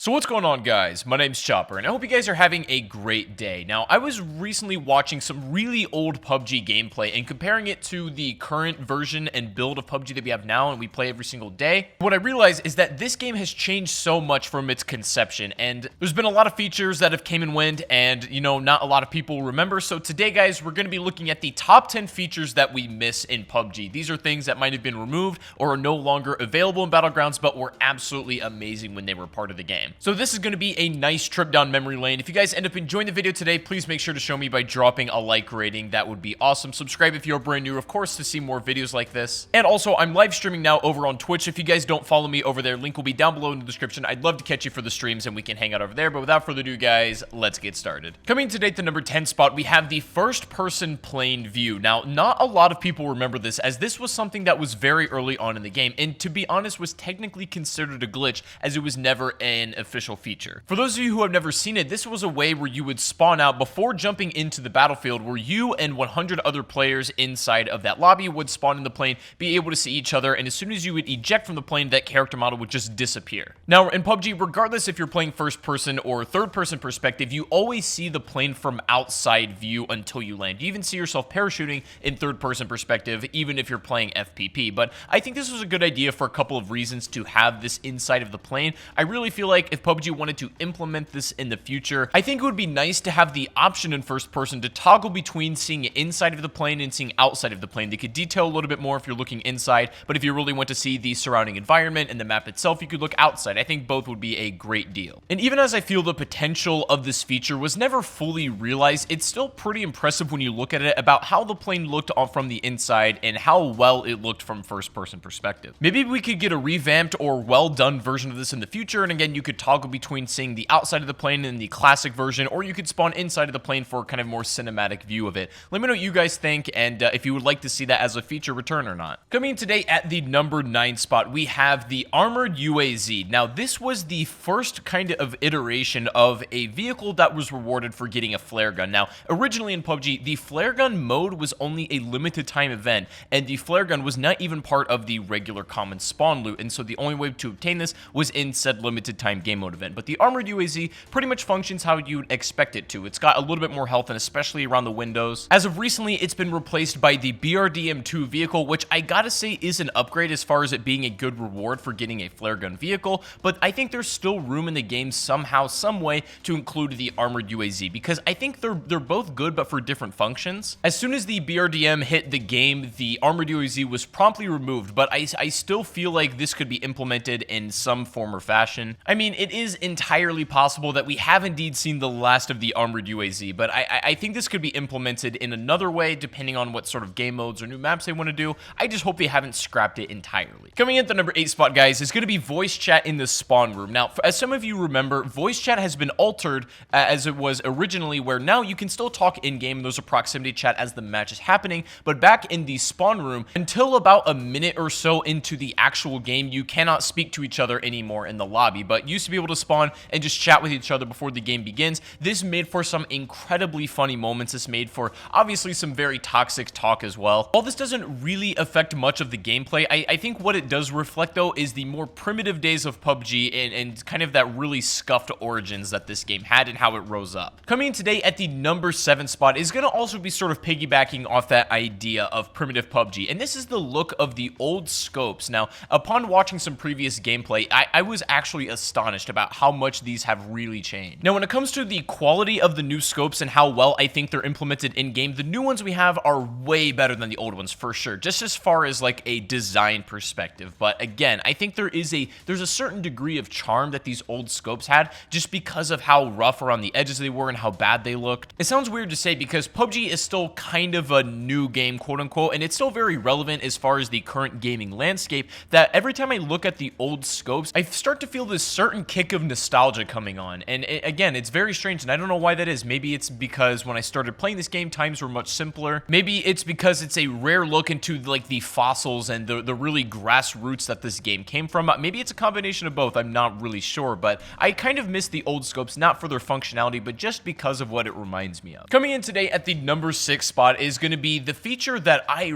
So what's going on, guys? My name's Chopper, and I hope you guys are having a great day. Now, I was recently watching some really old PUBG gameplay and comparing it to the current version and build of PUBG that we have now and we play every single day. What I realized is that this game has changed so much from its conception, and there's been a lot of features that have came and went, and, not a lot of people remember. So today, guys, we're going to be looking at the top 10 features that we miss in PUBG. These are things that might have been removed or are no longer available in Battlegrounds, but were absolutely amazing when they were part of the game. So this is going to be a nice trip down memory lane. If you guys end up enjoying the video today, please make sure to show me by dropping a like rating. That would be awesome. Subscribe if you're brand new, of course, to see more videos like this. And also, I'm live streaming now over on Twitch. If you guys don't follow me over there, link will be down below in the description. I'd love to catch you for the streams and we can hang out over there. But without further ado, guys, let's get started. Coming today at the number 10 spot, we have the first-person plane view. Now, not a lot of people remember this, as this was something that was very early on in the game, and to be honest, was technically considered a glitch, as it was never an official feature. For those of you who have never seen it, this was a way where you would spawn out before jumping into the battlefield, where you and 100 other players inside of that lobby would spawn in the plane, be able to see each other, and as soon as you would eject from the plane, that character model would just disappear. Now, in PUBG, regardless if you're playing first-person or third-person perspective, you always see the plane from outside view until you land. You even see yourself parachuting in third-person perspective, even if you're playing FPP. But I think this was a good idea for a couple of reasons to have this inside of the plane. I really feel like if PUBG wanted to implement this in the future, I think it would be nice to have the option in first person to toggle between seeing inside of the plane and seeing outside of the plane. They could detail a little bit more if you're looking inside, but if you really want to see the surrounding environment and the map itself, you could look outside. I think both would be a great deal. And even as I feel the potential of this feature was never fully realized, it's still pretty impressive when you look at it about how the plane looked from the inside and how well it looked from first person perspective. Maybe we could get a revamped or well done version of this in the future, and again, you could toggle between seeing the outside of the plane in the classic version, or you could spawn inside of the plane for kind of more cinematic view of it. Let me know what you guys think, and if you would like to see that as a feature return or not. Coming in today at the number 9 spot, we have the armored UAZ. Now, this was the first kind of iteration of a vehicle that was rewarded for getting a flare gun. Now, originally in PUBG, the flare gun mode was only a limited time event, and the flare gun was not even part of the regular common spawn loot, and so the only way to obtain this was in said limited time game mode event. But the armored UAZ pretty much functions how you'd expect it to. It's got a little bit more health, and especially around the windows. As of recently, it's been replaced by the BRDM2 vehicle, which I gotta say is an upgrade as far as it being a good reward for getting a flare gun vehicle, but I think there's still room in the game somehow, some way to include the armored UAZ, because I think they're both good, but for different functions. As soon as the BRDM hit the game, the armored UAZ was promptly removed, but I still feel like this could be implemented in some form or fashion. I mean, it is entirely possible that we have indeed seen the last of the armored UAZ, but I think this could be implemented in another way depending on what sort of game modes or new maps they want to do. I just hope they haven't scrapped it entirely. Coming in at the number 8 spot, guys, is going to be voice chat in the spawn room. Now, as some of you remember, voice chat has been altered as it was originally, where now you can still talk in-game. There's a proximity chat as the match is happening, but back in the spawn room, until about a minute or so into the actual game, you cannot speak to each other anymore in the lobby, but used to be able to spawn and just chat with each other before the game begins. This made for some incredibly funny moments. This made for obviously some very toxic talk as well. While this doesn't really affect much of the gameplay, I think what it does reflect, though, is the more primitive days of PUBG and kind of that really scuffed origins that this game had and how it rose up. Coming in today at the number 7 spot is going to also be sort of piggybacking off that idea of primitive PUBG, and this is the look of the old scopes. Now, upon watching some previous gameplay, I was actually astonished about how much these have really changed. Now, when it comes to the quality of the new scopes and how well I think they're implemented in-game, the new ones we have are way better than the old ones for sure, just as far as like a design perspective. But again, I think there's a certain degree of charm that these old scopes had just because of how rough around the edges they were and how bad they looked. It sounds weird to say because PUBG is still kind of a new game, quote unquote, and it's still very relevant as far as the current gaming landscape, that every time I look at the old scopes, I start to feel this certain kick of nostalgia coming on. And again, it's very strange, and I don't know why that is. Maybe it's because when I started playing this game, times were much simpler. Maybe it's because it's a rare look into like the fossils and the really grassroots that this game came from. Maybe it's a combination of both. I'm not really sure, but I kind of miss the old scopes, not for their functionality, but just because of what it reminds me of. Coming in today at the number 6 spot is going to be the feature that I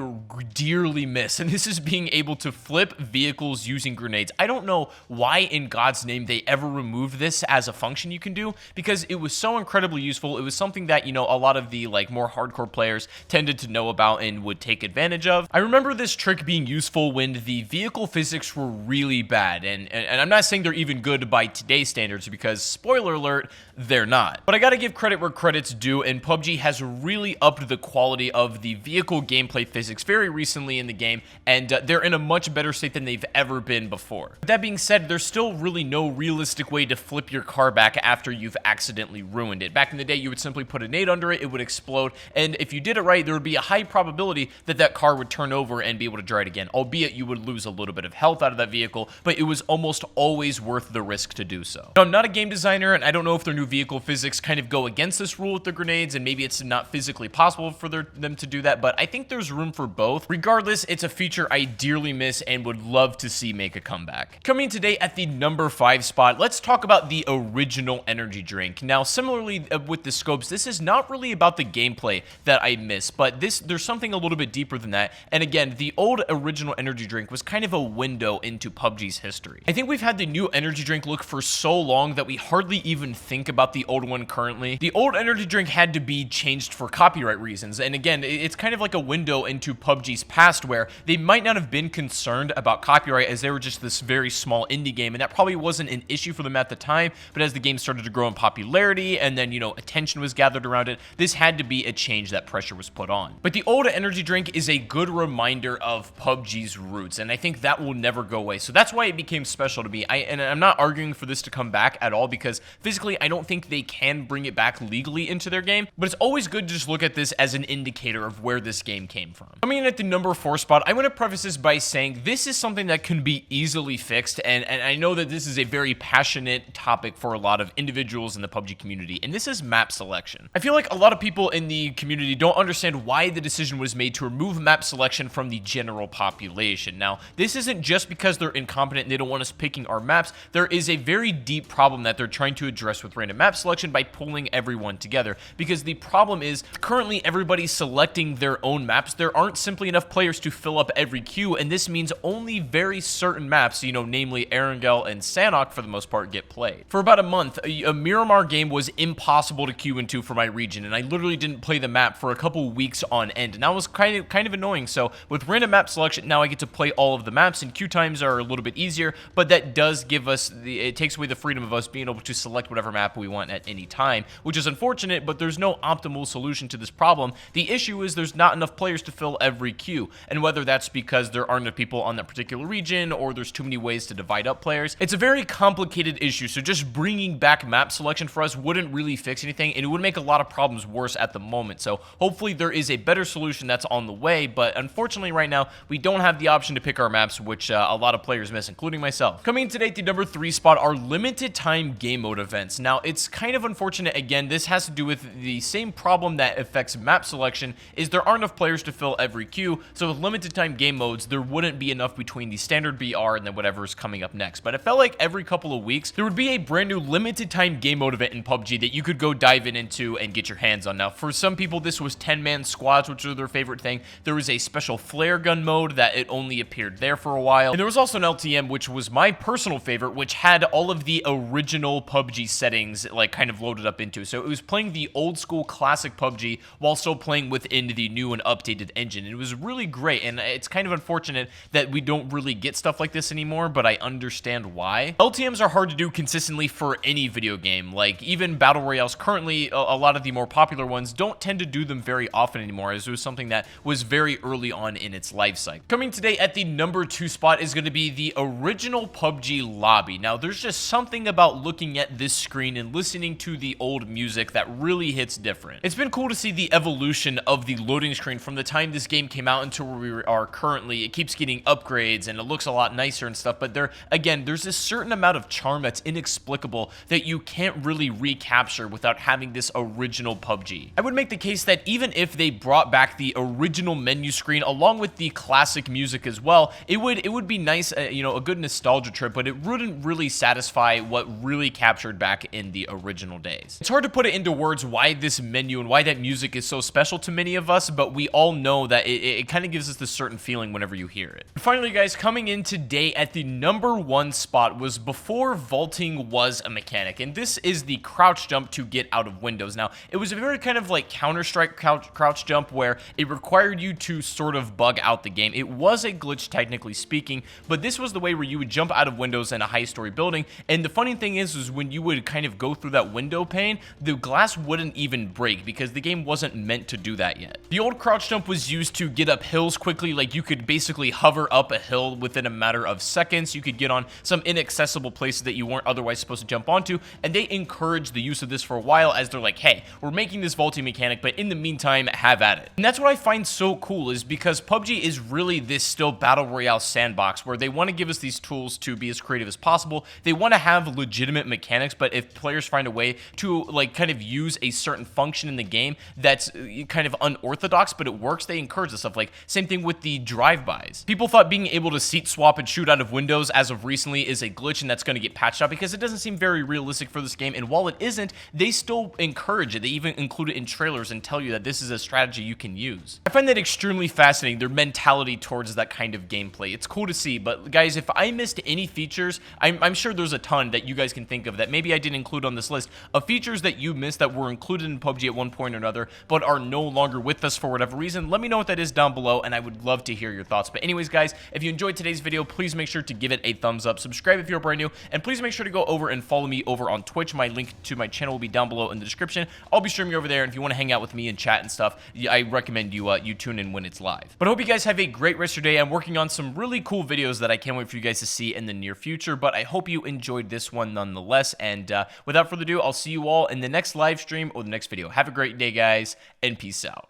dearly miss, and this is being able to flip vehicles using grenades. I don't know why in God's name they they ever removed this as a function you can do, because it was so incredibly useful. It was something that, you know, a lot of the like more hardcore players tended to know about and would take advantage of. I remember this trick being useful when the vehicle physics were really bad, and I'm not saying they're even good by today's standards, because spoiler alert, they're not. But I gotta give credit where credit's due, and PUBG has really upped the quality of the vehicle gameplay physics very recently in the game, and they're in a much better state than they've ever been before. With that being said, there's still really no realistic way to flip your car back after you've accidentally ruined it. Back in the day, you would simply put a nade under it, it would explode, and if you did it right, there would be a high probability that that car would turn over and be able to try it again, albeit you would lose a little bit of health out of that vehicle, but it was almost always worth the risk to do so. Now, I'm not a game designer, and I don't know if their new vehicle physics kind of go against this rule with the grenades, and maybe it's not physically possible for them to do that, but I think there's room for both. Regardless, it's a feature I dearly miss and would love to see make a comeback. Coming today at the number 5 spot, let's talk about the original energy drink. Now, similarly with the scopes, this is not really about the gameplay that I miss, but there's something a little bit deeper than that. And again, the old original energy drink was kind of a window into PUBG's history. I think we've had the new energy drink look for so long that we hardly even think about the old one currently. The old energy drink had to be changed for copyright reasons, and again, it's kind of like a window into PUBG's past where they might not have been concerned about copyright as they were just this very small indie game, and that probably wasn't an issue for them at the time, but as the game started to grow in popularity and then, you know, attention was gathered around it, this had to be a change that pressure was put on. But the old energy drink is a good reminder of PUBG's roots, and I think that will never go away, so that's why it became special to me. And I'm not arguing for this to come back at all, because physically I don't think they can bring it back legally into their game, but it's always good to just look at this as an indicator of where this game came from. Coming in at the number 4 spot, I want to preface this by saying this is something that can be easily fixed, and I know that this is a very passionate topic for a lot of individuals in the PUBG community, and this is map selection. I feel like a lot of people in the community don't understand why the decision was made to remove map selection from the general population. Now, this isn't just because they're incompetent and they don't want us picking our maps. There is a very deep problem that they're trying to address with random map selection by pulling everyone together, because the problem is currently everybody's selecting their own maps. There aren't simply enough players to fill up every queue, and this means only very certain maps, you know, namely Erangel and Sanhok for the most part, get played. For about a month, a Miramar game was impossible to queue into for my region, and I literally didn't play the map for a couple weeks on end, and that was kind of annoying. So with random map selection, now I get to play all of the maps, and queue times are a little bit easier, but that does give us it takes away the freedom of us being able to select whatever map we want at any time, which is unfortunate, but there's no optimal solution to this problem. The issue is there's not enough players to fill every queue, and whether that's because there aren't enough people on that particular region or there's too many ways to divide up players, it's a very complicated issue. So just bringing back map selection for us wouldn't really fix anything, and it would make a lot of problems worse at the moment. So hopefully there is a better solution that's on the way, but unfortunately right now we don't have the option to pick our maps, which a lot of players miss, including myself. Coming today at the number 3 spot are limited time game mode events. Now, it's kind of unfortunate. Again, this has to do with the same problem that affects map selection, is there aren't enough players to fill every queue, so with limited time game modes, there wouldn't be enough between the standard BR and then whatever's coming up next. But it felt like every couple of weeks, there would be a brand new limited time game mode event in PUBG that you could go dive into and get your hands on. Now, for some people, this was 10-man squads, which are their favorite thing. There was a special flare gun mode that it only appeared there for a while. And there was also an LTM, which was my personal favorite, which had all of the original PUBG settings like kind of loaded up into. So it was playing the old school classic PUBG while still playing within the new and updated engine. It was really great, and it's kind of unfortunate that we don't really get stuff like this anymore, but I understand why. LTMs are hard to do consistently for any video game. Like even Battle Royales currently, a lot of the more popular ones don't tend to do them very often anymore, as it was something that was very early on in its life cycle. Coming today at the number 2 spot is going to be the original PUBG lobby. Now, there's just something about looking at this screen and listening to the old music that really hits different. It's been cool to see the evolution of the loading screen from the time this game came out until where we are currently. It keeps getting upgrades and it looks a lot nicer and stuff, but there's this certain amount of charm that's inexplicable that you can't really recapture without having this original PUBG. I would make the case that even if they brought back the original menu screen along with the classic music as well, it would be nice, you know, a good nostalgia trip, but it wouldn't really satisfy what really captured back in the original days. It's hard to put it into words why this menu and why that music is so special to many of us, but we all know that it kind of gives us this certain feeling whenever you hear it. And finally, guys, coming in today at the number 1 spot was before before vaulting was a mechanic, and this is the crouch jump to get out of windows. Now, it was a very kind of like Counter-Strike crouch jump where it required you to sort of bug out the game. It was a glitch, technically speaking, but this was the way where you would jump out of windows in a high-story building. And the funny thing is when you would kind of go through that window pane, the glass wouldn't even break because the game wasn't meant to do that yet. The old crouch jump was used to get up hills quickly. Like, you could basically hover up a hill within a matter of seconds. You could get on some inaccessible places that you weren't otherwise supposed to jump onto, and they encouraged the use of this for a while as they're like, hey, we're making this vaulting mechanic, but in the meantime, have at it. And that's what I find so cool, is because PUBG is really this still battle royale sandbox where they want to give us these tools to be as creative as possible. They want to have legitimate mechanics, but if players find a way to like kind of use a certain function in the game that's kind of unorthodox, but it works, they encourage this stuff. Like, same thing with the drive-bys. People thought being able to seat swap and shoot out of windows as of recently is a glitch, and that's going to get patched out because it doesn't seem very realistic for this game. And while it isn't, they still encourage it. They even include it in trailers and tell you that this is a strategy you can use. I find that extremely fascinating, their mentality towards that kind of gameplay. It's cool to see, but guys, if I missed any features, I'm sure there's a ton that you guys can think of that maybe I didn't include on this list of features that you missed that were included in PUBG at one point or another, but are no longer with us for whatever reason. Let me know what that is down below, and I would love to hear your thoughts. But anyways, guys, if you enjoyed today's video, please make sure to give it a thumbs up, subscribe if you're brand new, and please make sure to go over and follow me over on Twitch. My link to my channel will be down below in the description. I'll be streaming over there, and if you want to hang out with me and chat and stuff, I recommend you tune in when it's live. But I hope you guys have a great rest of your day. I'm working on some really cool videos that I can't wait for you guys to see in the near future, but I hope you enjoyed this one nonetheless. And without further ado, I'll see you all in the next live stream or the next video. Have a great day, guys, and peace out.